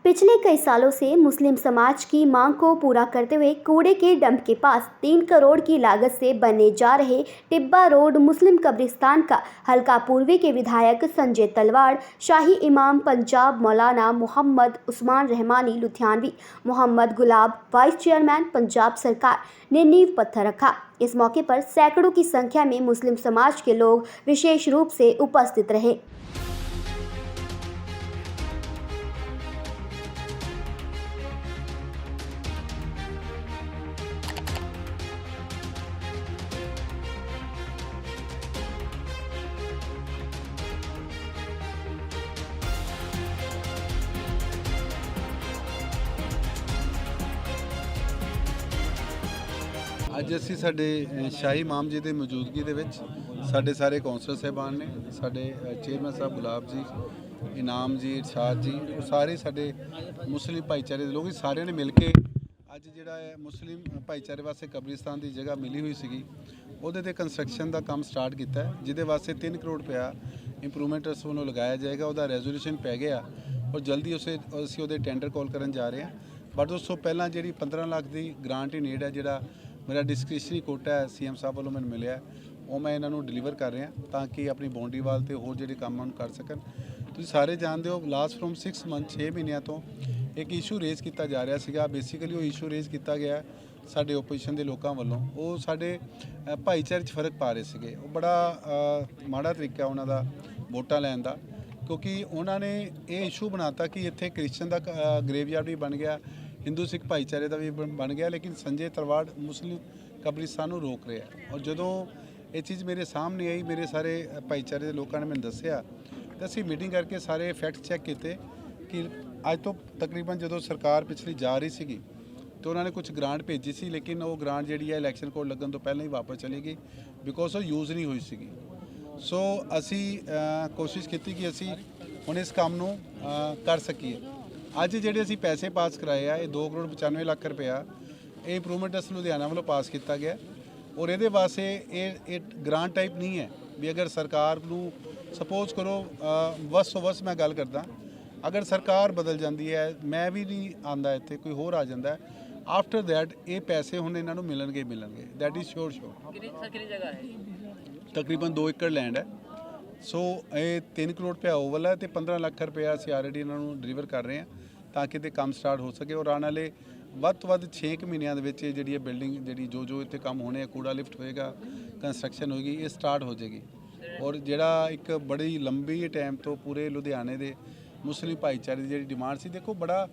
पिछले कई सालों से मुस्लिम समाज की मांग को पूरा करते हुए कूड़े के डंप के पास 3 करोड़ की लागत से बनने जा रहे टिब्बा रोड मुस्लिम कब्रिस्तान का हल्का पूर्वी के विधायक संजय तलवाड़, शाही इमाम पंजाब मौलाना मोहम्मद उस्मान रहमानी लुधियानवी, मोहम्मद गुलाब वाइस चेयरमैन पंजाब सरकार ने नींव पत्थर रखा। इस मौके पर सैकड़ों की संख्या में मुस्लिम समाज के लोग विशेष रूप से उपस्थित रहे। ਅੱਜ ਅਸੀਂ ਸਾਡੇ ਸ਼ਾਹੀ ਇਮਾਮ ਜੀ ਦੇ ਮੌਜੂਦਗੀ ਦੇ ਵਿੱਚ ਸਾਡੇ ਸਾਰੇ ਕੌਂਸਲਰ ਸਾਹਿਬਾਨ ਨੇ, ਸਾਡੇ ਚੇਅਰਮੈਨ ਸਾਹਿਬ ਗੁਲਾਬ ਜੀ, ਇਨਾਮ ਜੀ, ਇਰਸ਼ਾਦ ਜੀ, ਉਹ ਸਾਰੇ ਸਾਡੇ ਮੁਸਲਿਮ ਭਾਈਚਾਰੇ ਦੇ ਲੋਕ ਸਾਰਿਆਂ ਨੇ ਮਿਲ ਕੇ ਅੱਜ ਜਿਹੜਾ ਹੈ ਮੁਸਲਿਮ ਭਾਈਚਾਰੇ ਵਾਸਤੇ ਕਬਰਿਸਤਾਨ ਦੀ ਜਗ੍ਹਾ ਮਿਲੀ ਹੋਈ ਸੀਗੀ, ਉਹਦੇ ਤੇ ਕੰਸਟਰਕਸ਼ਨ ਦਾ ਕੰਮ ਸਟਾਰਟ ਕੀਤਾ ਹੈ, ਜਿਹਦੇ ਵਾਸਤੇ 3 ਕਰੋੜ ਰੁਪਇਆ ਇੰਪਰੂਵਮੈਂਟ ਟਰਸਟ ਵੱਲੋਂ ਲਗਾਇਆ ਜਾਏਗਾ। ਉਹਦਾ ਰੈਜ਼ੋਲੂਸ਼ਨ ਪੈ ਗਿਆ ਔਰ ਜਲਦੀ ਅਸੀਂ ਉਹਦੇ ਟੈਂਡਰ ਕਾਲ ਕਰਨ ਜਾ ਰਹੇ ਹਾਂ। ਬਟ ਉਸ ਤੋਂ ਪਹਿਲਾਂ ਜਿਹੜੀ 15 ਲੱਖ ਦੀ ਗ੍ਰਾਂਟ ਇਨ ਏਡ ਹੈ, ਜਿਹੜਾ मेरा डिस्क्रिशनरी कोटा है सीएम साहब वालों मैंने मिले वो मैं इन्हों डिलीवर कर रहा ताकि अपनी बाउंड्री वाल तो होर जो काम कर सकन। तुम सारे जानते हो लास्ट फ्रॉम 6 मंथ 6 महीनों तो एक इशू रेज किया जा रहा है। बेसिकली वो इशू रेज किया गया साढ़े ओपोजिशन के लोगों वालों, वो साढ़े भाईचारे फर्क पा रहे थे। वो बड़ा माड़ा तरीका उन्होंने वोटा लैन का, क्योंकि उन्होंने ये इशू बनाता कि इतने क्रिश्चन का ग्रेवयार्ड भी बन गया, हिंदू सिख भाईचारे का भी बन गया, लेकिन संजय तलवाड़ मुस्लिम कब्रिस्तान को रोक रहा है। और जो ये चीज़ मेरे सामने आई, मेरे सारे भाईचारे के लोगों ने मैंने दसिया तो असी मीटिंग करके सारे फैक्ट चैक किए कि अज तो तकरीबन जो सरकार पिछली जा रही सी तो उन्होंने कुछ ग्रांट भेजी सी, लेकिन वो ग्रांट जी है इलैक्शन कोड लगन तो पहले ही वापस चली गई बिकॉज वो यूज़ नहीं हुई सी। सो असी कोशिश की कि असी हुण इस काम नूं कर सकीए। अज ਜਿਹੜੇ ਅਸੀਂ पैसे पास कराए ਆ, ਇਹ 2 ਕਰੋੜ 95 ਲੱਖ ਰੁਪਇਆ ਇਹ ਇੰਪਰੂਵਮੈਂਟ ਟਰਸਟ ਲੁਧਿਆਣਾ ਵੱਲੋਂ ਪਾਸ ਕੀਤਾ ਗਿਆ। ਔਰ ਇਹਦੇ ਵਾਸਤੇ ਇਹ ਗ੍ਰਾਂਟ ਟਾਈਪ ਨਹੀਂ ਹੈ ਵੀ ਅਗਰ ਸਰਕਾਰ ਨੂੰ ਸਪੋਜ਼ ਕਰੋ ਵਸ ਵਸ ਮੈਂ ਗੱਲ ਕਰਦਾ, ਅਗਰ ਸਰਕਾਰ ਬਦਲ ਜਾਂਦੀ ਹੈ, ਮੈਂ ਵੀ ਨਹੀਂ ਆਂਦਾ ਇੱਥੇ, ਕੋਈ ਹੋਰ ਆ ਜਾਂਦਾ, ਆਫਟਰ ਦੈਟ ਇਹ ਪੈਸੇ ਹੁਣ ਇਹਨਾਂ ਨੂੰ ਮਿਲਣਗੇ ਦੈਟ ਇਜ਼ ਸ਼ੋਰ। ਕਿੰਨੀ ਜਗ੍ਹਾ ਹੈ? ਤਕਰੀਬਨ 2 ਏਕੜ ਲੈਂਡ ਹੈ। ਸੋ ਇਹ 3 ਕਰੋੜ ਰੁਪਇਆ ਓਵਲ ਹੈ ਤੇ 15 ਲੱਖ ਰੁਪਇਆ ਅਸੀਂ ਆਲਰੇਡੀ ਇਹਨਾਂ ਨੂੰ ਡਿਲੀਵਰ ਕਰ ਰਹੇ ਹਾਂ ਤਾਂ ਕਿ ਤੇ ਕੰਮ ਸਟਾਰਟ ਹੋ ਸਕੇ। ਔਰ ਆਉਣ ਵਾਲੇ ਵੱਧ ਤੋਂ ਵੱਧ 6 ਮਹੀਨਿਆਂ ਦੇ ਵਿੱਚ ਜਿਹੜੀ ਇਹ ਬਿਲਡਿੰਗ ਜਿਹੜੀ ਜੋ ਇੱਥੇ ਕੰਮ ਹੋਣੇ ਆ, ਕੂੜਾ ਲਿਫਟ ਹੋਏਗਾ, ਕੰਸਟਰਕਸ਼ਨ ਹੋਏਗੀ, ਇਹ ਸਟਾਰਟ ਹੋ ਜਾਏਗੀ। ਔਰ ਜਿਹੜਾ ਇੱਕ ਬੜੀ ਲੰਬੀ ਟਾਈਮ ਤੋਂ ਪੂਰੇ ਲੁਧਿਆਣੇ ਦੇ ਮੁਸਲਿਮ ਭਾਈਚਾਰੇ ਦੀ ਜਿਹੜੀ ਡਿਮਾਂਡ ਸੀ, ਦੇਖੋ ਬੜਾ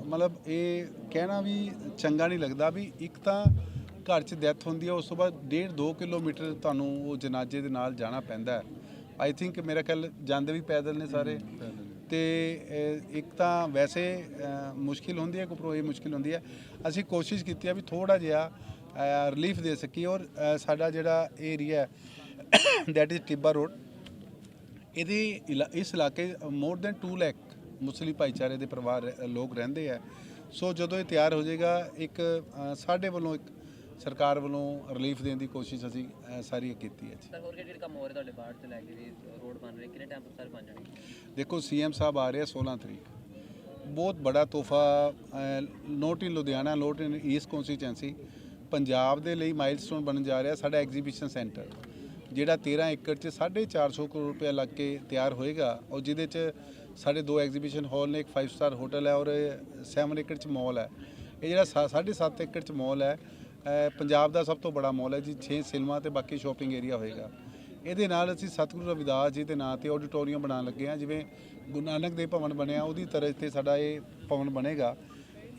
ਮਤਲਬ ਇਹ ਕਹਿਣਾ ਵੀ ਚੰਗਾ ਨਹੀਂ ਲੱਗਦਾ ਵੀ ਇੱਕ ਤਾਂ ਘਰ 'ਚ ਡੈਥ ਹੁੰਦੀ ਹੈ, ਉਸ ਤੋਂ ਬਾਅਦ 1.5-2 ਕਿਲੋਮੀਟਰ ਤੁਹਾਨੂੰ ਉਹ ਜਨਾਜ਼ੇ ਦੇ ਨਾਲ ਜਾਣਾ ਪੈਂਦਾ ਹੈ। आई थिंक मेरा ख्याल जाते भी पैदल ने सारे, तो एक तो वैसे मुश्किल होंगी है, उपरों ये मुश्किल होंगी है। असी कोशिश की है भी थोड़ा जिहा रिलीफ दे सकी। और साडा जिहड़ा एरिया है दैट इज़ टिब्बा रोड, ये इस इलाके मोर दैन 2 लाख मुस्लिम भाईचारे के परिवार लोग रहिंदे है। सो जो ये तैयार हो जाएगा, एक साडे वालों एक सरकार वालों रिलीफ देने की कोशिश असी सारी की है। देखो सीएम साहब आ रहे हैं 16 तरीक, बहुत बड़ा तोहफा नोट इन लुधियाना, नोट इन ईस्ट कॉन्स्टिट्यूएंसी पंजाब के लिए माइलस्टोन बन जा रहा। साडा एग्जीबिशन सेंटर जिहड़ा 13 एकड़ च 450 करोड़ रुपया लग के तैयार होएगा, और जिहदे च साढ़े 2 एग्जीबिशन हॉल ने, एक 5 स्टार होटल है और 7 एकड़ च मॉल है। ये जिहड़ा 7.5 एकड़ च मॉल है पंजाब का सब तो बड़ा मॉल है जी, 6 सिनेमा तो बाकी शॉपिंग एरिया होएगा। ये असी सतगुरु रविदास जी के नाँ से ऑडिटोरीयम बना लगे हैं, जिमें गुरु नानक देव भवन बनया उहदी तरह से साडा ये भवन बनेगा।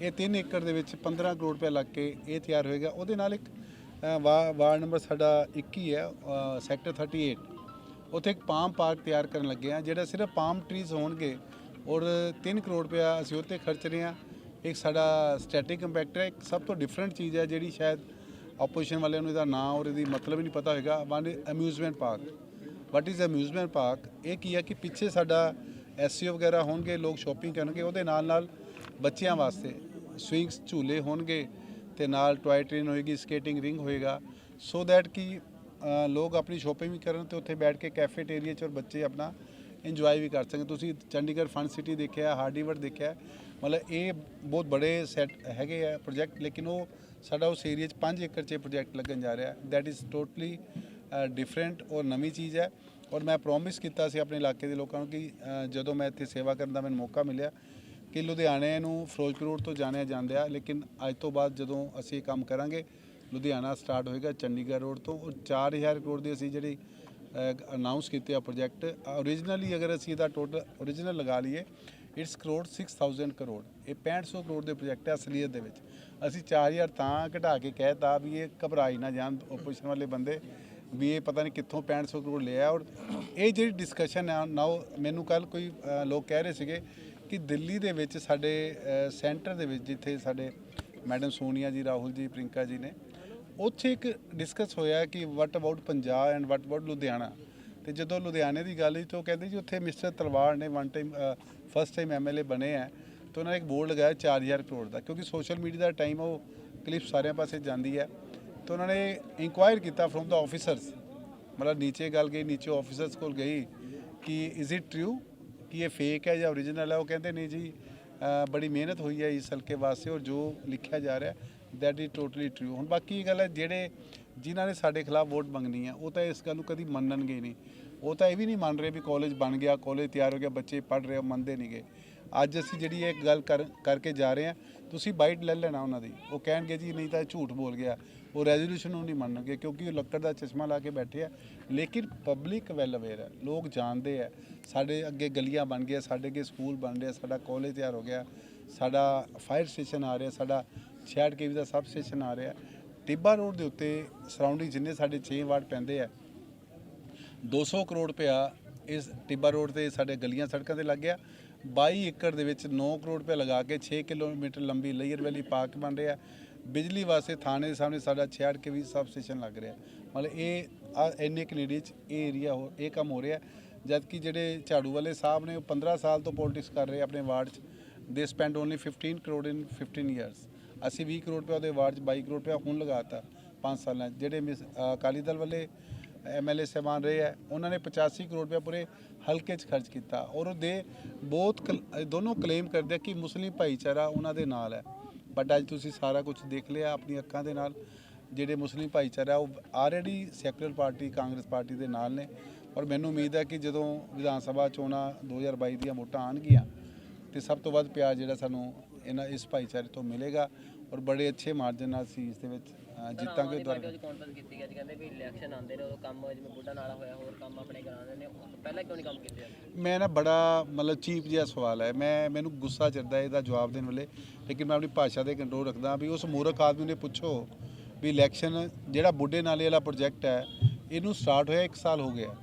ये 3 एकड़ के 15 करोड़ रुपया लग के ये तैयार होएगा। उहदे नाल एक वार्ड नंबर साडा 21 है, सैक्टर 38, उत्थे एक पाम पार्क तैयार करन लगे हैं, जिहड़ा सिर्फ पाम ट्रीज होणगे। और 3 करोड़ रुपया असीं उत्ते खर्च रहे हैं। एक साडा स्टैटिक कंपैक्टर है, एक सब तो डिफरेंट चीज़ है जी शायद ओपोजिशन वाले इसका नाम और इसकी मतलब ही नहीं पता होगा। One amusement park. What is amusement park? ये की है कि पिछे साडा SCO वगैरह होंगे, लोग शॉपिंग करेंगे, वो नाल बच्चों वास्ते स्विंग्स झूले होंगे, तो नाल टॉय ट्रेन होएगी, स्केटिंग रिंग होएगा, सो दैट कि लोग अपनी शॉपिंग भी करन तो उत्थे बैठ के कैफेटेरिया और बच्चे अपना ਇੰਜੋਏ ਵੀ ਕਰ ਸਕਣ। ਤੁਸੀਂ ਚੰਡੀਗੜ੍ਹ ਫਨ ਸਿਟੀ ਦੇਖਿਆ, ਹਾਰਡੀਵਰਡ ਦੇਖਿਆ, ਮਤਲਬ ਇਹ ਬਹੁਤ ਬੜੇ ਸੈਟ ਹੈਗੇ ਆ ਪ੍ਰੋਜੈਕਟ, ਲੇਕਿਨ ਉਹ ਸਾਡਾ ਉਸ ਏਰੀਆ 'ਚ 5 ਏਕੜ 'ਚ ਪ੍ਰੋਜੈਕਟ ਲੱਗਣ ਜਾ ਰਿਹਾ। ਦੈਟ ਇਜ਼ ਟੋਟਲੀ ਡਿਫਰੈਂਟ ਔਰ ਨਵੀਂ ਚੀਜ਼ ਹੈ। ਔਰ ਮੈਂ ਪ੍ਰੋਮਿਸ ਕੀਤਾ ਸੀ ਆਪਣੇ ਇਲਾਕੇ ਦੇ ਲੋਕਾਂ ਨੂੰ ਕਿ ਜਦੋਂ ਮੈਂ ਇੱਥੇ ਸੇਵਾ ਕਰਨ ਦਾ ਮੈਨੂੰ ਮੌਕਾ ਮਿਲਿਆ ਕਿ ਲੁਧਿਆਣੇ ਨੂੰ ਫਿਰੋਜ਼ਪੁਰ ਰੋਡ ਤੋਂ ਜਾਣਿਆ ਜਾਂਦਾ, ਲੇਕਿਨ ਅੱਜ ਤੋਂ ਬਾਅਦ ਜਦੋਂ ਅਸੀਂ ਇਹ ਕੰਮ ਕਰਾਂਗੇ ਲੁਧਿਆਣਾ ਸਟਾਰਟ ਹੋਏਗਾ ਚੰਡੀਗੜ੍ਹ ਰੋਡ ਤੋਂ। ਔਰ 4000 ਕਰੋੜ ਦੀ ਅਸੀਂ ਜਿਹੜੀ ਅਨਾਊਂਸ ਕੀਤੇ ਆ ਪ੍ਰੋਜੈਕਟ, ਓਰੀਜਨਲੀ ਅਗਰ ਅਸੀਂ ਇਹਦਾ ਟੋਟਲ ਓਰੀਜਨਲ ਲਗਾ ਲਈਏ ਇਟਸ ਕਰੋੜ 6000 ਕਰੋੜ। ਇਹ 6500 ਕਰੋੜ ਦੇ ਪ੍ਰੋਜੈਕਟ ਹੈ ਅਸਲੀਅਤ ਦੇ ਵਿੱਚ। ਅਸੀਂ 4000 ਤਾਂ ਘਟਾ ਕੇ ਕਹਿਤਾ ਵੀ ਇਹ ਘਬਰਾਈ ਨਾ ਜਾਣ ਓਪੋਜੀਸ਼ਨ ਵਾਲੇ ਬੰਦੇ ਵੀ ਇਹ ਪਤਾ ਨਹੀਂ ਕਿੱਥੋਂ 6500 ਕਰੋੜ ਲਿਆ। ਔਰ ਇਹ ਜਿਹੜੀ ਡਿਸਕਸ਼ਨ ਹੈ ਨਾਓ, ਮੈਨੂੰ ਕੱਲ ਕੋਈ ਲੋਕ ਕਹਿ ਰਹੇ ਸੀਗੇ ਕਿ ਦਿੱਲੀ ਦੇ ਵਿੱਚ ਸਾਡੇ ਸੈਂਟਰ ਦੇ ਵਿੱਚ ਜਿੱਥੇ ਸਾਡੇ ਮੈਡਮ ਸੋਨੀਆ ਜੀ, ਰਾਹੁਲ ਜੀ, ਪ੍ਰਿੰਕਾ ਜੀ ਨੇ, ਉੱਥੇ ਇੱਕ ਡਿਸਕਸ ਹੋਇਆ ਕਿ what about Punjab and what about Ludhiana. ਤੇ ਜਦੋਂ ਲੁਧਿਆਣੇ ਦੀ ਗੱਲ ਹੋਈ ਤਾਂ ਉਹ ਕਹਿੰਦੇ ਜੀ ਉੱਥੇ ਮਿਸਟਰ ਤਲਵਾੜ ਨੇ one time first time MLA ਬਣੇ ਆ, ਤਾਂ ਉਹਨਾਂ ਨੇ ਇੱਕ ਬੋਰਡ ਲਗਾਇਆ 4000 ਕਰੋੜ ਦਾ, ਕਿਉਂਕਿ ਸੋਸ਼ਲ ਮੀਡੀਆ ਦਾ ਟਾਈਮ ਉਹ ਕਲਿੱਪ ਸਾਰਿਆਂ ਪਾਸੇ ਜਾਂਦੀ ਹੈ। ਤਾਂ ਉਹਨਾਂ ਨੇ ਇਨਕੁਆਇਰ ਕੀਤਾ ਫਰੋਮ ਦਾ ਆਫਿਸਰਸ, ਮਤਲਬ ਨੀਚੇ ਗੱਲ ਗਈ, ਨੀਚੇ ਆਫਿਸਰਸ ਕੋਲ ਗਈ ਕਿ ਇਜ਼ ਇਟ ਟਰੂ ਕਿ ਇਹ ਫੇਕ ਹੈ ਜਾਂ ਓਰੀਜਨਲ ਹੈ। ਉਹ ਕਹਿੰਦੇ ਨਹੀਂ ਜੀ, ਬੜੀ ਮਿਹਨਤ ਹੋਈ ਹੈ ਇਸ ਹਲਕੇ ਵਾਸਤੇ ਔਰ ਜੋ ਲਿਖਿਆ ਜਾ ਰਿਹਾ ਦੈਟ ਇਜ਼ ਟੋਟਲੀ ਟਰੂ। ਹੁਣ ਬਾਕੀ ਇਹ ਗੱਲ ਹੈ ਜਿਹੜੇ ਜਿਨ੍ਹਾਂ ਨੇ ਸਾਡੇ ਖਿਲਾਫ ਵੋਟ ਮੰਗਣੀ ਹੈ ਉਹ ਤਾਂ ਇਸ ਗੱਲ ਨੂੰ ਕਦੀ ਮੰਨਣਗੇ ਹੀ ਨਹੀਂ। ਉਹ ਤਾਂ ਇਹ ਵੀ ਨਹੀਂ ਮੰਨ ਰਹੇ ਵੀ ਕਾਲਜ ਬਣ ਗਿਆ, ਕਾਲਜ ਤਿਆਰ ਹੋ ਗਿਆ, ਬੱਚੇ ਪੜ੍ਹ ਰਹੇ, ਉਹ ਮੰਨਦੇ ਨਹੀਂਗੇ। ਅੱਜ ਅਸੀਂ ਜਿਹੜੀ ਇਹ ਗੱਲ ਕਰਕੇ ਜਾ ਰਹੇ ਹਾਂ, ਤੁਸੀਂ ਬਾਈਟ ਲੈ ਲੈਣਾ ਉਹਨਾਂ ਦੀ। ਉਹ ਕਹਿਣਗੇ ਜੀ ਨਹੀਂ ਤਾਂ ਝੂਠ ਬੋਲ ਗਿਆ, ਉਹ ਰੈਜ਼ੋਲੂਸ਼ਨ ਨੂੰ ਨਹੀਂ ਮੰਨਣਗੇ ਕਿਉਂਕਿ ਉਹ ਲੱਕੜ ਦਾ ਚਸ਼ਮਾ ਲਾ ਕੇ ਬੈਠੇ ਆ। ਲੇਕਿਨ ਪਬਲਿਕ ਵੈਲ ਅਵੇਅਰ ਹੈ, ਲੋਕ ਜਾਣਦੇ ਆ। ਸਾਡੇ ਅੱਗੇ ਗਲੀਆਂ ਬਣ ਗਈਆਂ, ਸਾਡੇ ਅੱਗੇ ਸਕੂਲ ਬਣ ਰਿਹਾ, ਸਾਡਾ ਕਾਲਜ ਤਿਆਰ ਹੋ ਗਿਆ, ਸਾਡਾ ਫਾਇਰ ਸਟੇਸ਼ਨ ਆ ਰਿਹਾ, ਸਾਡਾ 66 KV ਦਾ ਸਬ ਸਟੇਸ਼ਨ ਆ ਰਿਹਾ। ਟਿੱਬਾ ਰੋਡ ਦੇ ਉੱਤੇ ਸਰਾਊਂਡਿੰਗ ਜਿੰਨੇ ਸਾਡੇ 6 ਵਾਰਡ ਪੈਂਦੇ ਆ, 200 ਕਰੋੜ ਰੁਪਇਆ ਇਸ ਟਿੱਬਾ ਰੋਡ ਤੇ ਸਾਡੇ ਗਲੀਆਂ ਸੜਕਾਂ ਤੇ ਲੱਗ ਗਿਆ। 22 ਏਕੜ ਦੇ ਵਿੱਚ 9 ਕਰੋੜ ਰੁਪਏ ਲਗਾ ਕੇ 6 ਕਿਲੋਮੀਟਰ ਲੰਬੀ ਲੇਅਰ ਵੈਲੀ ਪਾਰਕ ਬਣ ਰਿਹਾ। ਬਿਜਲੀ ਵਾਸਤੇ ਥਾਣੇ ਦੇ ਸਾਹਮਣੇ ਸਾਡਾ 66 KV ਸਬ ਸਟੇਸ਼ਨ ਲੱਗ ਰਿਹਾ। ਮਤਲਬ ਇਹ ਇੰਨੇ ਕੈਨੇਡੀਆ 'ਚ ਇਹ ਏਰੀਆ ਇਹ ਕੰਮ ਹੋ ਰਿਹਾ। ਜਦ ਕਿ ਜਿਹੜੇ ਝਾੜੂ ਵਾਲੇ ਸਾਹਿਬ ਨੇ ਉਹ 15 ਸਾਲ ਤੋਂ ਪੋਲਿਟਿਕਸ ਕਰ ਰਹੇ ਆਪਣੇ ਵਾਰਡ 'ਚ। ਦੇ ਸਪੈਂਡ ਓਨਲੀ 15 ਕਰੋੜ ਇਨ 15 ਈਅਰਸ। ਅਸੀਂ 20 ਕਰੋੜ ਰੁਪਏ ਉਹਦੇ ਵਾਰਡ 'ਚ 22 ਕਰੋੜ ਰੁਪਇਆ ਹੁਣ ਲਗਾਤਾ 5 ਸਾਲਾਂ 'ਚ। ਜਿਹੜੇ ਅਕਾਲੀ ਦਲ ਵਾਲੇ MLA ਸਾਹਿਬਾਨ ਰਹੇ ਹੈ ਉਹਨਾਂ ਨੇ 85 ਕਰੋੜ ਰੁਪਇਆ ਪੂਰੇ ਹਲਕੇ 'ਚ ਖਰਚ ਕੀਤਾ। ਔਰ ਉਹ ਬਹੁਤ ਦੋਨੋਂ ਕਲੇਮ ਕਰਦੇ ਕਿ ਮੁਸਲਿਮ ਭਾਈਚਾਰਾ ਉਹਨਾਂ ਦੇ ਨਾਲ ਹੈ। ਬਟ ਅੱਜ ਤੁਸੀਂ ਸਾਰਾ ਕੁਝ ਦੇਖ ਲਿਆ ਆਪਣੀ ਅੱਖਾਂ ਦੇ ਨਾਲ। ਜਿਹੜੇ ਮੁਸਲਿਮ ਭਾਈਚਾਰਾ ਉਹ already secular party Congress party ਦੇ ਨਾਲ ਨੇ। ਔਰ ਮੈਨੂੰ ਉਮੀਦ ਹੈ ਕਿ ਜਦੋਂ ਵਿਧਾਨ ਸਭਾ ਚੋਣਾਂ 2022 ਦੀਆਂ ਵੋਟਾਂ ਆਉਣਗੀਆਂ ਤੇ ਸਭ ਤੋਂ ਵੱਧ ਪਿਆਰ ਜਿਹੜਾ ਸਾਨੂੰ ਇਸ ਭਾਈਚਾਰੇ ਤੋਂ ਮਿਲੇਗਾ ਔਰ ਬੜੇ ਅੱਛੇ ਮਾਰਜਨ ਨਾਲ ਅਸੀਂ ਇਸ ਦੇ ਵਿੱਚ ਜਿੱਤਾਂਗੇ। ਕਾਨਫਰੰਸ ਕੀਤੀ ਗਿਆ ਜੀ, ਕਹਿੰਦੇ ਵੀ ਇਲੈਕਸ਼ਨ ਆਉਂਦੇ ਨੇ ਉਦੋਂ ਕੰਮ ਜਿਵੇਂ ਬੁੱਢਾ ਨਾਲਾ ਹੋਇਆ, ਹੋਰ ਕੰਮ ਆਪਣੇ ਕਰਾਉਂਦੇ ਨੇ, ਪਹਿਲਾਂ ਕਿਉਂ ਨਹੀਂ ਕੰਮ ਕੀਤੇ? ਮੈਂ ਨਾ ਬੜਾ ਮਤਲਬ ਚੀਪ ਜਿਹਾ ਸਵਾਲ ਹੈ, ਮੈਨੂੰ ਗੁੱਸਾ ਚੜਦਾ ਇਹਦਾ ਜਵਾਬ ਦੇਣ ਵੇਲੇ, ਲੇਕਿਨ ਮੈਂ ਆਪਣੀ ਭਾਸ਼ਾ ਦੇ ਕੰਟਰੋਲ ਰੱਖਦਾ ਵੀ ਉਸ ਮੂਰਖ ਆਦਮੀ ਨੇ ਪੁੱਛੋ ਵੀ ਇਲੈਕਸ਼ਨ ਜਿਹੜਾ ਬੁੱਢੇ ਨਾਲੇ ਵਾਲਾ ਪ੍ਰੋਜੈਕਟ ਹੈ ਇਹਨੂੰ ਸਟਾਰਟ ਹੋਇਆ 1 ਸਾਲ ਹੋ ਗਿਆ।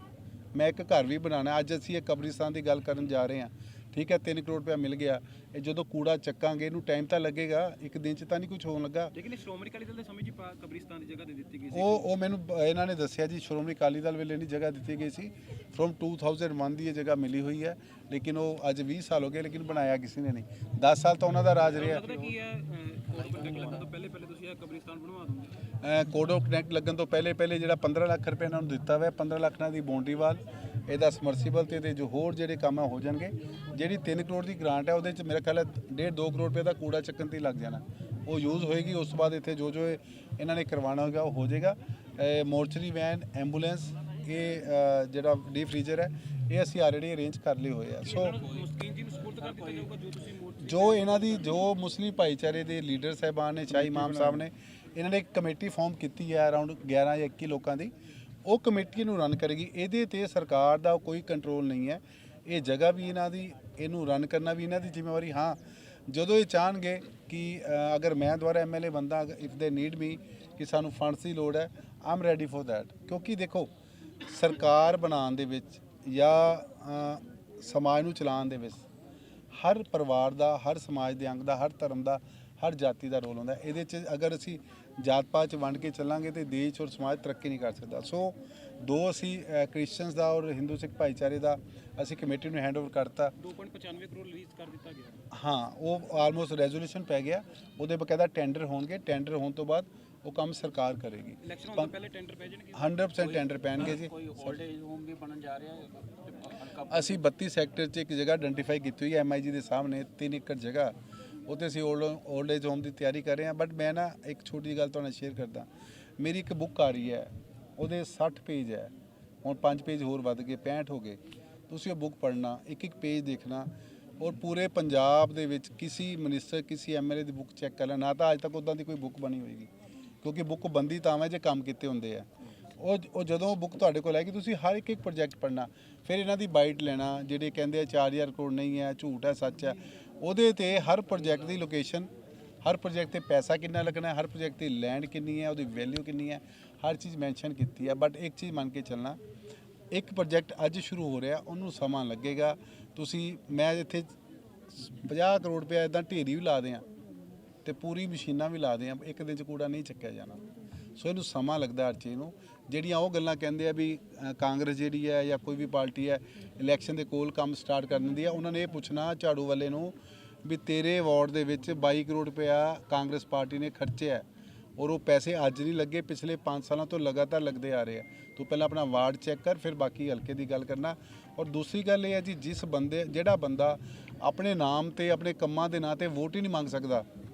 ਮੈਂ ਇੱਕ ਘਰ ਵੀ ਬਣਾਉਣਾ। ਅੱਜ ਅਸੀਂ ਇਹ ਕਬਰਿਸਤਾਨ ਦੀ ਗੱਲ ਕਰਨ ਜਾ ਰਹੇ ਹਾਂ, ਠੀਕ ਹੈ, 3 ਕਰੋੜ ਰੁਪਇਆ ਮਿਲ ਗਿਆ। ਇਹ ਜਦੋਂ ਕੂੜਾ ਚੱਕਾਂਗੇ ਇਹਨੂੰ ਟਾਈਮ ਤਾਂ ਲੱਗੇਗਾ, ਇੱਕ ਦਿਨ 'ਚ ਤਾਂ ਨਹੀਂ ਕੁਝ ਹੋਣ ਲੱਗਾ। ਲੇਕਿਨ ਸ਼੍ਰੋਮਣੀ ਅਕਾਲੀ ਦਲ ਦੇ ਸਮੇਂ 'ਚ ਕਬਰਿਸਤਾਨ ਦੀ ਜਗ੍ਹਾ ਦੇ ਦਿੱਤੀ ਗਈ ਸੀ। ਉਹ ਮੈਨੂੰ ਇਹਨਾਂ ਨੇ ਦੱਸਿਆ ਜੀ ਸ਼੍ਰੋਮਣੀ ਅਕਾਲੀ ਦਲ ਵੇਲੇ ਨਹੀਂ ਜਗ੍ਹਾ ਦਿੱਤੀ ਗਈ ਸੀ। ਫਰੋਮ 2001 ਦੀ ਇਹ ਜਗ੍ਹਾ ਮਿਲੀ ਹੋਈ ਹੈ, ਲੇਕਿਨ ਉਹ ਅੱਜ 20 ਸਾਲ ਹੋ ਗਏ ਲੇਕਿਨ ਬਣਾਇਆ ਕਿਸੇ ਨੇ ਨਹੀਂ। 10 ਸਾਲ ਤਾਂ ਉਹਨਾਂ ਦਾ ਰਾਜ ਰਿਹਾ। ਲੱਗਦਾ ਕੀ ਹੈ ਕੋਡ ਕੰਟੈਕਟ ਲੱਗਣ ਤੋਂ ਪਹਿਲੇ ਤੁਸੀਂ ਇਹ ਕਬਰਿਸਤਾਨ ਬਣਵਾ ਦੋਗੇ? ਕੋਡ ਆਫ ਕਨੈਕਟ ਲੱਗਣ ਤੋਂ ਪਹਿਲੇ ਜਿਹੜਾ 15 ਲੱਖ ਰੁਪਏ ਇਹਨਾਂ ਨੂੰ ਦਿੱਤਾ ਹੋਇਆ, 15 ਲੱਖ ਨਾਲ ਦੀ ਬਾਉਂਡਰੀ ਵਾਲ, ਇਹਦਾ ਸਮਰਸੀਬਲ ਤੇ ਇਹਦੇ ਜੋ ਹੋਰ ਜਿਹੜੇ ਕੰਮ ਹੋ ਜਾਣਗੇ। ਜਿਹੜੀ 3 ਕਰੋੜ ਦੀ ਗ੍ਰਾਂਟ ਹੈ ਉਹਦੇ 'ਚ ਮੇਰਾ ਖਿਆਲ ਹੈ 1.5-2 ਕਰੋੜ ਰੁਪਏ ਦਾ ਕੂੜਾ ਚੱਕਣ 'ਤੇ ਲੱਗ ਜਾਣਾ। ਉਹ ਯੂਜ਼ ਹੋਏਗੀ। ਉਸ ਤੋਂ ਬਾਅਦ ਇੱਥੇ ਜੋ ਇਹਨਾਂ ਨੇ ਕਰਵਾਉਣਾ ਹੋਗਾ ਉਹ ਹੋ ਜਾਏਗਾ। ਮੋਰਚਰੀ ਵੈਨ, ਐਂਬੂਲੈਂਸ, ਇਹ ਜਿਹੜਾ ਡੀਪ ਫ੍ਰੀਜ਼ਰ ਹੈ ਇਹ ਅਸੀਂ ਆਲਰੇਡੀ ਅਰੇਂਜ ਕਰ ਲਏ ਹੋਏ ਆ। ਸੋ ਜੋ ਇਹਨਾਂ ਦੀ ਜੋ ਮੁਸਲਿਮ ਭਾਈਚਾਰੇ ਦੇ ਲੀਡਰ ਸਾਹਿਬਾਨ ਨੇ, ਸ਼ਾਹੀ ਇਮਾਮ ਸਾਹਿਬ ਨੇ, ਇਹਨਾਂ ਨੇ ਇੱਕ ਕਮੇਟੀ ਫਾਰਮ ਕੀਤੀ ਹੈ ਅਰਾਊਂਡ 11 ਜਾਂ 21 ਲੋਕਾਂ ਦੀ। ਉਹ ਕਮੇਟੀ ਨੂੰ ਰਨ ਕਰੇਗੀ। ਇਹਦੇ ਤੇ ਸਰਕਾਰ ਦਾ ਕੋਈ ਕੰਟਰੋਲ ਨਹੀਂ ਹੈ। ਇਹ ਜਗ੍ਹਾ ਵੀ ਇਹਨਾਂ ਦੀ, ਇਹਨੂੰ ਰਨ ਕਰਨਾ ਵੀ ਇਹਨਾਂ ਦੀ ਜ਼ਿੰਮੇਵਾਰੀ। ਹਾਂ, ਜਦੋਂ ਇਹ ਚਾਹਣਗੇ ਕਿ ਅਗਰ ਮੈਂ ਦੁਬਾਰਾ MLA ਬੰਦਾ, ਇਫ ਦੇ ਨੀਡ ਮੀ ਕਿ ਸਾਨੂੰ ਫੰਡਸ ਦੀ ਲੋੜ ਹੈ, I am ready for that. ਕਿਉਂਕਿ ਦੇਖੋ ਸਰਕਾਰ ਬਣਾਉਣ ਦੇ ਵਿੱਚ ਜਾਂ ਸਮਾਜ ਨੂੰ ਚਲਾਉਣ ਦੇ ਵਿੱਚ ਹਰ ਪਰਿਵਾਰ ਦਾ, ਹਰ ਸਮਾਜ ਦੇ ਅੰਗ ਦਾ, ਹਰ ਧਰਮ ਦਾ, ਹਰ ਜਾਤੀ ਦਾ ਰੋਲ ਹੁੰਦਾ। ਇਹਦੇ 'ਚ ਅਗਰ ਅਸੀਂ ਜਾਤ ਪਾਤ 'ਚ ਵੰਡ ਕੇ ਚੱਲਾਂਗੇ ਤੇ ਦੇਸ਼ ਔਰ ਸਮਾਜ ਤਰੱਕੀ ਨਹੀਂ ਕਰ ਸਕਦਾ। ਸੋ ਦੋ ਅਸੀਂ ਕ੍ਰਿਸਚਨਸ ਦਾ ਔਰ ਹਿੰਦੂ ਸਿੱਖ ਭਾਈਚਾਰੇ ਦਾ ਅਸੀਂ ਕਮੇਟੀ ਨੂੰ ਹੈਂਡਓਵਰ ਕਰਤਾ। 2.95 ਕਰੋੜ ਰਿਲੀਜ਼ ਕਰ ਦਿੱਤਾ ਗਿਆ। ਹਾਂ, ਉਹ ਆਲਮੋਸਟ ਰੈਜ਼ੋਲੂਸ਼ਨ ਪੈ ਗਿਆ। ਉਹਦੇ ਬਕਾਇਦਾ ਟੈਂਡਰ ਹੋਣਗੇ। ਟੈਂਡਰ ਹੋਣ ਤੋਂ ਬਾਅਦ ਉਹ ਕੰਮ ਸਰਕਾਰ ਕਰੇਗੀ। ਇਲੈਕਸ਼ਨ ਹੋਣ ਤੋਂ ਪਹਿਲੇ ਟੈਂਡਰ ਪੈ ਜਾਣਗੇ। 100% ਟੈਂਡਰ ਪੈਣਗੇ ਜੀ। ਕੋਈ 올ਡ ਏਜ ਹੋਮ ਵੀ ਬਣਨ ਜਾ ਰਿਹਾ ਹੈ। ਅਸੀਂ 32 ਸੈਕਟਰ 'ਚ ਇੱਕ ਜਗ੍ਹਾ ਆਇਡੈਂਟੀਫਾਈ ਕੀਤੀ ਹੋਈ ਹੈ MIG ਦੇ ਸਾਹਮਣੇ 3 ਏਕੜ ਜਗ੍ਹਾ, ਉੱਥੇ ਅਸੀਂ ਓਲਡ ਏਜ ਹੋਮ ਦੀ ਤਿਆਰੀ ਕਰ ਰਹੇ ਹਾਂ। ਬਟ ਮੈਂ ਨਾ ਇੱਕ ਛੋਟੀ ਜਿਹੀ ਗੱਲ ਤੁਹਾਨੂੰ ਸ਼ੇਅਰ ਕਰਦਾ। ਮੇਰੀ ਇੱਕ ਬੁੱਕ ਆ ਰਹੀ ਹੈ, ਉਹਦੇ 60 ਪੇਜ ਹੈ, ਹੁਣ 5 ਪੇਜ ਹੋਰ ਵੱਧ ਗਏ, 65 ਹੋ ਗਏ। ਤੁਸੀਂ ਉਹ ਬੁੱਕ ਪੜ੍ਹਨਾ, ਇੱਕ ਇੱਕ ਪੇਜ ਦੇਖਣਾ, ਔਰ ਪੂਰੇ ਪੰਜਾਬ ਦੇ ਵਿੱਚ ਕਿਸੇ ਮਿਨਿਸਟਰ ਕਿਸੇ MLA ਦੀ ਬੁੱਕ ਚੈੱਕ ਕਰ ਲੈਣਾ। ਨਾ ਤਾਂ ਅੱਜ ਤੱਕ ਉੱਦਾਂ ਦੀ ਕੋਈ ਬੁੱਕ ਬਣੀ ਹੋਏਗੀ, ਕਿਉਂਕਿ ਬੁੱਕ ਬੰਦੀ ਤਾਂ ਹੈ ਜੇ ਕੰਮ ਕੀਤੇ ਹੁੰਦੇ ਆ। ਉਹ ਜਦੋਂ ਬੁੱਕ ਤੁਹਾਡੇ ਕੋਲ ਆਏਗੀ, ਤੁਸੀਂ ਹਰ ਇੱਕ ਪ੍ਰੋਜੈਕਟ ਪੜ੍ਹਨਾ, ਫਿਰ ਇਹਨਾਂ ਦੀ ਬਾਈਟ ਲੈਣਾ। ਜਿਹੜੇ ਕਹਿੰਦੇ ਆ 4000 ਕਰੋੜ ਨਹੀਂ ਹੈ, ਝੂਠ ਹੈ, ਸੱਚ ਹੈ, ਉਹਦੇ 'ਤੇ ਹਰ ਪ੍ਰੋਜੈਕਟ ਦੀ ਲੋਕੇਸ਼ਨ, ਹਰ ਪ੍ਰੋਜੈਕਟ 'ਤੇ ਪੈਸਾ ਕਿੰਨਾ ਲੱਗਣਾ, ਹਰ ਪ੍ਰੋਜੈਕਟ ਦੀ ਲੈਂਡ ਕਿੰਨੀ ਹੈ, ਉਹਦੀ ਵੈਲਿਊ ਕਿੰਨੀ ਹੈ, ਹਰ ਚੀਜ਼ ਮੈਂਸ਼ਨ ਕੀਤੀ ਹੈ। ਬਟ ਇੱਕ ਚੀਜ਼ ਮੰਨ ਕੇ ਚੱਲਣਾ, ਇੱਕ ਪ੍ਰੋਜੈਕਟ ਅੱਜ ਸ਼ੁਰੂ ਹੋ ਰਿਹਾ, ਉਹਨੂੰ ਸਮਾਂ ਲੱਗੇਗਾ। ਮੈਂ ਇੱਥੇ 50 ਕਰੋੜ ਰੁਪਇਆ ਇੱਦਾਂ ਢੇਰੀ ਵੀ ਲਾ ਦਿਆਂ ਤੇ ਪੂਰੀ ਮਸ਼ੀਨਾਂ ਵੀ ਲਾ ਦਿਆਂ, ਇੱਕ ਦਿਨ 'ਚ ਕੂੜਾ ਨਹੀਂ ਚੱਕਿਆ ਜਾਣਾ। ਸੋ ਇਹਨੂੰ ਸਮਾਂ ਲੱਗਦਾ ਹਰ ਚੀਜ਼ ਨੂੰ। ਜਿਹੜੀਆਂ ਉਹ ਗੱਲਾਂ ਕਹਿੰਦੇ ਆ ਵੀ ਕਾਂਗਰਸ ਜਿਹੜੀ ਹੈ ਜਾਂ ਕੋਈ ਵੀ ਪਾਰਟੀ ਹੈ ਇਲੈਕਸ਼ਨ ਦੇ ਕੋਲ ਕੰਮ ਸਟਾਰਟ ਕਰ ਦਿੰਦੀ ਆ, ਉਹਨਾਂ ਨੇ ਇਹ ਪੁੱਛਣਾ ਝਾੜੂ ਵਾਲੇ ਨੂੰ ਵੀ ਤੇਰੇ ਵਾਰਡ ਦੇ ਵਿੱਚ 22 ਕਰੋੜ ਰੁਪਇਆ ਕਾਂਗਰਸ ਪਾਰਟੀ ਨੇ ਖਰਚਿਆ, ਔਰ ਉਹ ਪੈਸੇ ਅੱਜ ਨਹੀਂ ਲੱਗੇ, ਪਿਛਲੇ 5 ਸਾਲਾਂ ਤੋਂ ਲਗਾਤਾਰ ਲੱਗਦੇ ਆ ਰਹੇ ਆ। ਤੂੰ ਪਹਿਲਾਂ ਆਪਣਾ ਵਾਰਡ ਚੈੱਕ ਕਰ, ਫਿਰ ਬਾਕੀ ਹਲਕੇ ਦੀ ਗੱਲ ਕਰਨਾ। ਔਰ ਦੂਸਰੀ ਗੱਲ ਇਹ ਹੈ ਜੀ, ਜਿਹੜਾ ਬੰਦਾ ਆਪਣੇ ਨਾਮ ਤੇ ਆਪਣੇ ਕੰਮਾਂ ਦੇ ਨਾਂ ਤੇ ਵੋਟ ਹੀ ਨਹੀਂ ਮੰਗ ਸਕਦਾ,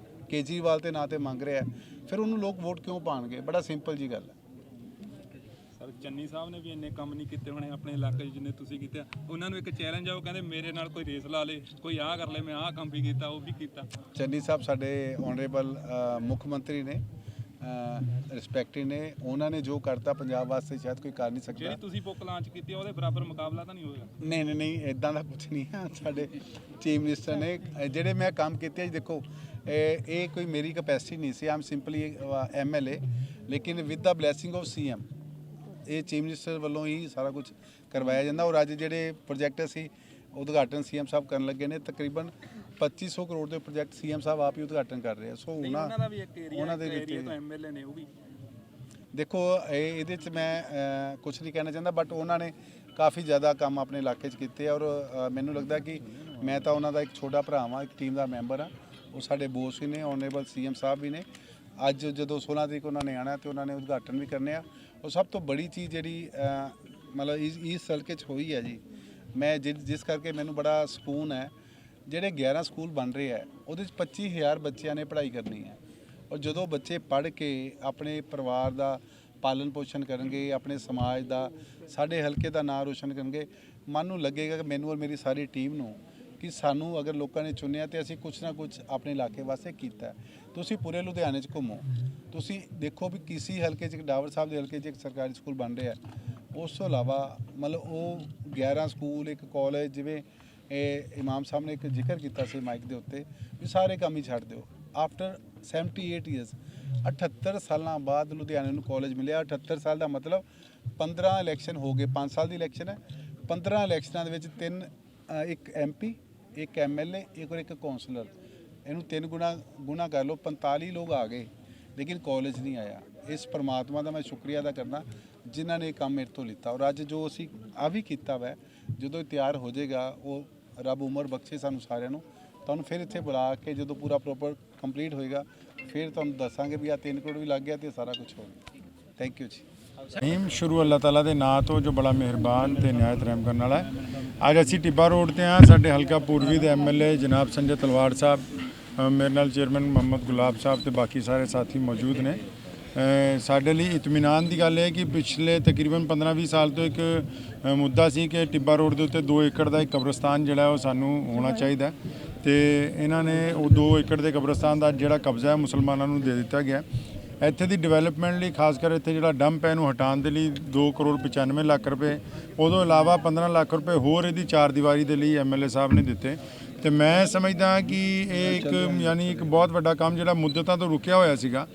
ਕੇਜਰੀਵਾਲ ਦੇ ਨਾਂ ਤੇ ਮੰਗ ਰਿਹਾ, ਫਿਰ ਉਹਨੂੰ ਲੋਕ ਵੋਟ ਕਿਉਂ ਪਾਣਗੇ? ਬੜਾ ਸਿੰਪਲ ਜੀ ਗੱਲ ਹੈ। ਸਰ ਚੰਨੀ ਸਾਹਿਬ ਨੇ ਵੀ ਇੰਨੇ ਕੰਮ ਨਹੀਂ ਕੀਤੇ ਹੋਣੇ ਆਪਣੇ ਇਲਾਕੇ 'ਚ ਜਿੰਨੇ ਤੁਸੀਂ ਕੀਤੇ ਆ। ਉਹਨਾਂ ਨੂੰ ਇੱਕ ਚੈਲੰਜ ਆ, ਉਹ ਕਹਿੰਦੇ ਮੇਰੇ ਨਾਲ ਕੋਈ ਰੇਸ ਲਾ ਲੇ, ਕੋਈ ਆਹ ਕਰ ਲੇ, ਮੈਂ ਆਹ ਕੰਮ ਵੀ ਕੀਤਾ, ਉਹ ਵੀ ਕੀਤਾ। ਚੰਨੀ ਸਾਹਿਬ ਸਾਡੇ ਆਨਰੇਬਲ ਮੁੱਖ ਮੰਤਰੀ ਨੇ, ਰਿਸਪੈਕਟਡ ਨੇ, ਉਹਨਾਂ ਨੇ ਜੋ ਕਰਤਾ ਪੰਜਾਬ ਵਾਸਤੇ ਸ਼ਾਇਦ ਕੋਈ ਕਰ ਨਹੀਂ ਸਕਦਾ। ਜਿਹੜੀ ਤੁਸੀਂ ਬੁੱਕ ਲਾਂਚ ਕੀਤੀ ਉਹਦੇ ਬਰਾਬਰ ਮੁਕਾਬਲਾ ਤਾਂ ਨਹੀਂ ਹੋਏਗਾ? ਨਹੀਂ ਇਦਾਂ ਦਾ ਕੁਝ ਨਹੀਂ ਹੈ। ਸਾਡੇ ਚੀਫ ਮਿਨਿਸਟਰ ਨੇ ਜਿਹੜੇ ਮੈਂ ਕੰਮ ਕੀਤੇ, ਦੇਖੋ ਇਹ ਕੋਈ ਮੇਰੀ ਕਪੈਸਿਟੀ ਨਹੀਂ ਸੀ, ਆਮ ਸਿੰਪਲੀ MLA, ਲੇਕਿਨ with the blessing of CM ਇਹ ਚੀਫ ਮਿਨਿਸਟਰ ਵੱਲੋਂ ਹੀ ਸਾਰਾ ਕੁਝ ਕਰਵਾਇਆ ਜਾਂਦਾ। ਔਰ ਅੱਜ ਜਿਹੜੇ ਪ੍ਰੋਜੈਕਟ ਅਸੀਂ ਉਦਘਾਟਨ CM ਸਾਹਿਬ ਕਰਨ ਲੱਗੇ ਨੇ, ਤਕਰੀਬਨ 2500 ਕਰੋੜ ਦੇ ਪ੍ਰੋਜੈਕਟ CM ਸਾਹਿਬ ਆਪ ਹੀ ਉਦਘਾਟਨ ਕਰ ਰਹੇ ਆ। ਸੋ ਉਹਨਾਂ ਦਾ ਵੀ ਇੱਕ ਏਰੀਆ ਤੋਂ MLA ਨੇ, ਉਹ ਵੀ ਦੇਖੋ ਇਹਦੇ 'ਚ ਮੈਂ ਕੁਝ ਨਹੀਂ ਕਹਿਣਾ ਚਾਹੁੰਦਾ, ਬਟ ਉਹਨਾਂ ਨੇ ਕਾਫੀ ਜ਼ਿਆਦਾ ਕੰਮ ਆਪਣੇ ਇਲਾਕੇ 'ਚ ਕੀਤੇ। ਔਰ ਮੈਨੂੰ ਲੱਗਦਾ ਕਿ ਮੈਂ ਤਾਂ ਉਹਨਾਂ ਦਾ ਇੱਕ ਛੋਟਾ ਭਰਾ ਹਾਂ, ਇੱਕ ਟੀਮ ਦਾ ਮੈਂਬਰ ਹਾਂ। ਉਹ ਸਾਡੇ ਬੋਸ ਵੀ ਨੇ, ਆਨਰੇਬਲ CM ਸਾਹਿਬ ਵੀ ਨੇ। ਅੱਜ ਜਦੋਂ 16 ਤਰੀਕ ਉਹਨਾਂ ਨੇ ਆਉਣਾ ਤੇ ਉਹਨਾਂ ਨੇ ਉਦਘਾਟਨ ਵੀ ਕਰਨੇ ਆ। ਉਹ ਸਭ ਤੋਂ ਬੜੀ ਚੀਜ਼ ਜਿਹੜੀ ਮਤਲਬ ਇਸ ਹਲਕੇ 'ਚ ਹੋਈ ਹੈ ਜੀ, ਮੈਂ ਜਿਸ ਕਰਕੇ ਮੈਨੂੰ ਬੜਾ ਸਕੂਨ ਹੈ, ਜਿਹੜੇ 11 ਸਕੂਲ ਬਣ ਰਹੇ ਹੈ ਉਹਦੇ 'ਚ 25000 ਬੱਚਿਆਂ ਨੇ ਪੜ੍ਹਾਈ ਕਰਨੀ ਹੈ। ਔਰ ਜਦੋਂ ਬੱਚੇ ਪੜ੍ਹ ਕੇ ਆਪਣੇ ਪਰਿਵਾਰ ਦਾ ਪਾਲਣ ਪੋਸ਼ਣ ਕਰਨਗੇ, ਆਪਣੇ ਸਮਾਜ ਦਾ, ਸਾਡੇ ਹਲਕੇ ਦਾ ਨਾਂ ਰੋਸ਼ਨ ਕਰਨਗੇ, ਮਨ ਨੂੰ ਲੱਗੇਗਾ ਕਿ ਮੈਨੂੰ ਔਰ ਮੇਰੀ ਸਾਰੀ ਟੀਮ ਨੂੰ ਕਿ ਸਾਨੂੰ ਅਗਰ ਲੋਕਾਂ ਨੇ ਚੁਣਿਆ ਤੇ ਅਸੀਂ ਕੁਝ ਨਾ ਕੁਝ ਆਪਣੇ ਇਲਾਕੇ ਵਾਸਤੇ ਕੀਤਾ। ਤੁਸੀਂ ਪੂਰੇ ਲੁਧਿਆਣੇ 'ਚ ਘੁੰਮੋ, ਤੁਸੀਂ ਦੇਖੋ ਵੀ ਕਿਸੇ ਹਲਕੇ 'ਚ, ਡਾਵਰ ਸਾਹਿਬ ਦੇ ਹਲਕੇ 'ਚ ਇੱਕ ਸਰਕਾਰੀ ਸਕੂਲ ਬਣ ਰਿਹਾ, ਉਸ ਤੋਂ ਇਲਾਵਾ ਮਤਲਬ ਉਹ 11 ਸਕੂਲ, ਇੱਕ ਕਾਲਜ, ਜਿਵੇਂ ਇਹ ਇਮਾਮ ਸਾਹਿਬ ਨੇ ਇੱਕ ਜ਼ਿਕਰ ਕੀਤਾ ਸੀ ਮਾਈਕ ਦੇ ਉੱਤੇ ਵੀ ਸਾਰੇ ਕੰਮ ਹੀ ਛੱਡ ਦਿਓ। ਆਫਟਰ 78 ਈਅਰਸ, 78 ਸਾਲਾਂ ਬਾਅਦ ਲੁਧਿਆਣੇ ਨੂੰ ਕਾਲਜ ਮਿਲਿਆ। 78 ਸਾਲ ਦਾ ਮਤਲਬ 15 ਇਲੈਕਸ਼ਨ ਹੋ ਗਏ, 5 ਸਾਲ ਦੀ ਇਲੈਕਸ਼ਨ ਹੈ, 15 ਇਲੈਕਸ਼ਨਾਂ ਦੇ ਵਿੱਚ ਇੱਕ MP, ਇੱਕ MLA, ਇੱਕ ਕੌਂਸਲਰ, ਇਹਨੂੰ 3 ਗੁਣਾ ਕਰ ਲਓ, 45 ਲੋਕ ਆ ਗਏ, ਲੇਕਿਨ ਕਾਲਜ ਨਹੀਂ ਆਇਆ। ਇਸ ਪਰਮਾਤਮਾ ਦਾ ਮੈਂ ਸ਼ੁਕਰੀਆ ਅਦਾ ਕਰਨਾ ਜਿਨ੍ਹਾਂ ਨੇ ਇਹ ਕੰਮ ਮੇਰੇ ਤੋਂ ਲਿੱਤਾ। ਔਰ ਅੱਜ ਜੋ ਅਸੀਂ ਆ ਵੀ ਕੀਤਾ ਵਾ, ਜਦੋਂ ਇਹ ਤਿਆਰ ਹੋ ਜਾਏਗਾ, ਉਹ ਰੱਬ ਉਮਰ ਬਖਸ਼ੇ ਸਾਨੂੰ ਸਾਰਿਆਂ ਨੂੰ, ਤੁਹਾਨੂੰ ਫਿਰ ਇੱਥੇ ਬੁਲਾ ਕੇ ਜਦੋਂ ਪੂਰਾ ਪ੍ਰੋਪਰ ਕੰਪਲੀਟ ਹੋਏਗਾ, ਫਿਰ ਤੁਹਾਨੂੰ ਦੱਸਾਂਗੇ ਵੀ ਆ 3 ਕਰੋੜ ਵੀ ਲੱਗ ਗਿਆ ਤੇ ਸਾਰਾ ਕੁਝ ਹੋ ਗਿਆ। ਥੈਂਕ ਯੂ ਜੀ। ਰਹੀਮ ਸ਼ੁਰੂ ਅੱਲਾਹ ਤਾਲਾ ਦੇ ਨਾਂ ਤੋਂ ਜੋ ਬੜਾ ਮਿਹਰਬਾਨ ਤੇ ਨਿਹਾਇਤ ਰਹਿਮ ਕਰਨ ਵਾਲਾ ਹੈ। ਅੱਜ ਅਸੀਂ ਟਿੱਬਾ ਰੋਡ ਤੇ ਹਾਂ। ਸਾਡੇ ਹਲਕਾ ਪੂਰਬੀ ਦੇ MLA ਜਨਾਬ ਸੰਜੇ ਤਲਵਾੜ ਸਾਹਿਬ, ਮੇਰੇ ਨਾਲ ਚੇਅਰਮੈਨ ਮੁਹੰਮਦ ਗੁਲਾਬ ਸਾਹਿਬ ਤੇ ਬਾਕੀ ਸਾਰੇ ਸਾਥੀ ਮੌਜੂਦ ਨੇ। ਸਾਡੇ ਲਈ ਇਤਮੀਨਾਨ ਦੀ ਗੱਲ ਹੈ ਕਿ ਪਿਛਲੇ ਤਕਰੀਬਨ 15-20 ਸਾਲ ਤੋਂ ਇੱਕ ਮੁੱਦਾ ਸੀ ਕਿ ਟਿੱਬਾ ਰੋਡ ਦੇ ਉੱਤੇ 2 ਏਕੜ ਦਾ ਇੱਕ ਕਬਰਸਤਾਨ ਜਿਹੜਾ ਉਹ ਸਾਨੂੰ ਹੋਣਾ ਚਾਹੀਦਾ, ਤੇ ਇਹਨਾਂ ਨੇ ਉਹ 2 ਏਕੜ ਦੇ ਕਬਰਸਤਾਨ ਦਾ ਜਿਹੜਾ ਕਬਜ਼ਾ ਹੈ ਮੁਸਲਮਾਨਾਂ ਨੂੰ ਦੇ ਦਿੱਤਾ ਗਿਆ। ਇੱਥੇ ਦੀ ਡਿਵੈਲਪਮੈਂਟ ਲਈ, ਖਾਸ ਕਰ ਇੱਥੇ ਜਿਹੜਾ ਡੰਪ ਹੈ ਇਹਨੂੰ ਹਟਾਉਣ ਦੇ ਲਈ 2 ਕਰੋੜ 95 ਲੱਖ ਰੁਪਏ, ਉਦੋਂ ਇਲਾਵਾ 15 ਲੱਖ ਰੁਪਏ ਹੋਰ ਇਹਦੀ 4 ਦੀਵਾਰੀ ਦੇ ਲਈ MLA ਸਾਹਿਬ ਨੇ ਦਿੱਤੇ। ਤੇ ਮੈਂ ਸਮਝਦਾ ਕਿ ਇਹ ਇੱਕ ਬਹੁਤ ਵੱਡਾ ਕੰਮ ਜਿਹੜਾ ਮੁੱਦਤਾਂ ਤੋਂ ਰੁਕਿਆ ਹੋਇਆ ਸੀਗਾ,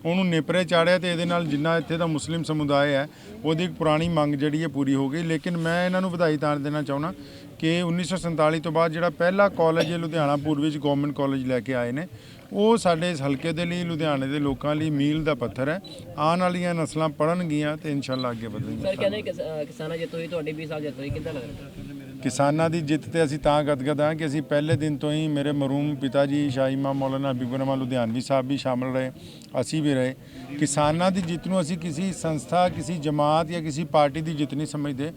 ਉਹਨੂੰ ਨੇਪਰੇ ਚਾੜਿਆ ਤੇ ਇਹਦੇ ਨਾਲ ਜਿੰਨਾ ਇੱਥੇ ਦਾ ਮੁਸਲਿਮ ਸਮੁਦਾਇ ਹੈ ਉਹਦੀ ਇੱਕ ਪੁਰਾਣੀ ਮੰਗ ਜਿਹੜੀ ਹੈ ਪੂਰੀ ਹੋ ਗਈ। ਲੇਕਿਨ ਮੈਂ ਇਹਨਾਂ ਨੂੰ ਵਧਾਈ ਤਾਂ ਦੇਣਾ ਚਾਹੁੰਦਾ ਕਿ 1947 ਤੋਂ ਬਾਅਦ ਜਿਹੜਾ ਪਹਿਲਾ ਕਾਲਜ ਹੈ ਲੁਧਿਆਣਾ ਪੂਰਬੀ 'ਚ ਗੌਰਮੈਂਟ ਕਾਲਜ ਲੈ ਕੇ ਆਏ ਨੇ, ਉਹ ਸਾਡੇ ਇਸ ਹਲਕੇ ਦੇ ਲਈ, ਲੁਧਿਆਣੇ ਦੇ ਲੋਕਾਂ ਲਈ ਮੀਲ ਦਾ ਪੱਥਰ ਹੈ। ਆਉਣ ਵਾਲੀਆਂ ਨਸਲਾਂ ਪੜ੍ਹਨਗੀਆਂ ਤੇ ਇਨਸ਼ਾਅੱਲਾ ਅੱਗੇ ਵਧਣਗੀਆਂ। ਸਰ ਕਹਿੰਦੇ ਕਿਸਾਨਾਂ ਜਿੱਤ ਹੋਈ, ਤੁਹਾਡੀ 20 ਸਾਲ ਜਿੱਤ ਹੋਈ, ਕਿੱਦਾਂ ਲੱਗ ਰਿਹਾ? ਕਿਸਾਨਾਂ ਦੀ ਜਿੱਤ ਤੇ ਅਸੀਂ ਤਾਂ ਗਦਗਦ ਹਾਂ ਕਿ ਅਸੀਂ ਪਹਿਲੇ ਦਿਨ ਤੋਂ ਹੀ ਮੇਰੇ ਮਰਹੂਮ ਪਿਤਾ ਜੀ ਸ਼ਾਹੀ ਇਮਾਮ ਮੌਲਾਨਾ ਹਬੀਬੁਰ ਲੁਧਿਆਣਵੀ ਸਾਹਿਬ ਵੀ ਸ਼ਾਮਲ ਰਹੇ, ਅਸੀਂ ਵੀ ਰਹੇ। ਕਿਸਾਨਾਂ ਦੀ ਜਿੱਤ ਨੂੰ ਅਸੀਂ ਕਿਸੇ ਸੰਸਥਾ, ਕਿਸੇ ਜਮਾਤ ਜਾਂ ਕਿਸੇ ਪਾਰਟੀ ਦੀ ਜਿੱਤ ਨਹੀਂ ਸਮਝਦੇ,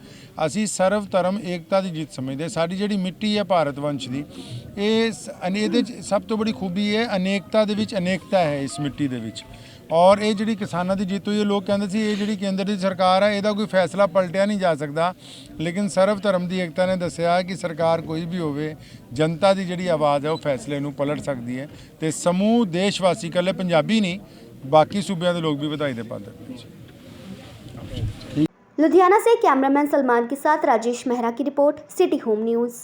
ਅਸੀਂ ਸਰਵ ਧਰਮ ਏਕਤਾ ਦੀ ਜਿੱਤ ਸਮਝਦੇ। ਸਾਡੀ ਜਿਹੜੀ ਮਿੱਟੀ ਹੈ ਭਾਰਤ ਵੰਸ਼ ਦੀ, ਇਹਦੇ 'ਚ ਸਭ ਤੋਂ ਬੜੀ ਖੂਬੀ ਹੈ ਅਨੇਕਤਾ ਦੇ ਵਿੱਚ ਅਨੇਕਤਾ ਹੈ ਇਸ ਮਿੱਟੀ ਦੇ ਵਿੱਚ। ਔਰ ਇਹ ਜਿਹੜੀ ਕਿਸਾਨਾਂ ਦੀ ਜਿੱਤ ਹੋਈ ਹੈ, ਲੋਕ ਕਹਿੰਦੇ ਸੀ ਇਹ ਜਿਹੜੀ ਕੇਂਦਰ ਦੀ ਸਰਕਾਰ ਹੈ ਇਹਦਾ ਕੋਈ ਫੈਸਲਾ ਪਲਟਿਆ ਨਹੀਂ ਜਾ ਸਕਦਾ, ਲੇਕਿਨ ਸਰਵ ਧਰਮ ਦੀ ਏਕਤਾ ਨੇ ਦੱਸਿਆ ਕਿ ਸਰਕਾਰ ਕੋਈ ਵੀ ਹੋਵੇ, ਜਨਤਾ ਦੀ ਜਿਹੜੀ ਆਵਾਜ਼ ਹੈ ਉਹ ਫੈਸਲੇ ਨੂੰ ਪਲਟ ਸਕਦੀ ਹੈ। ਤੇ ਸਮੂਹ ਦੇਸ਼ ਵਾਸੀ, ਇਕੱਲੇ ਪੰਜਾਬੀ ਨਹੀਂ, ਬਾਕੀ सूबे के लोग भी बधाई दे पाते। लुधियाना से कैमरामैन सलमान के साथ राजेश मेहरा की रिपोर्ट, सिटी होम न्यूज़।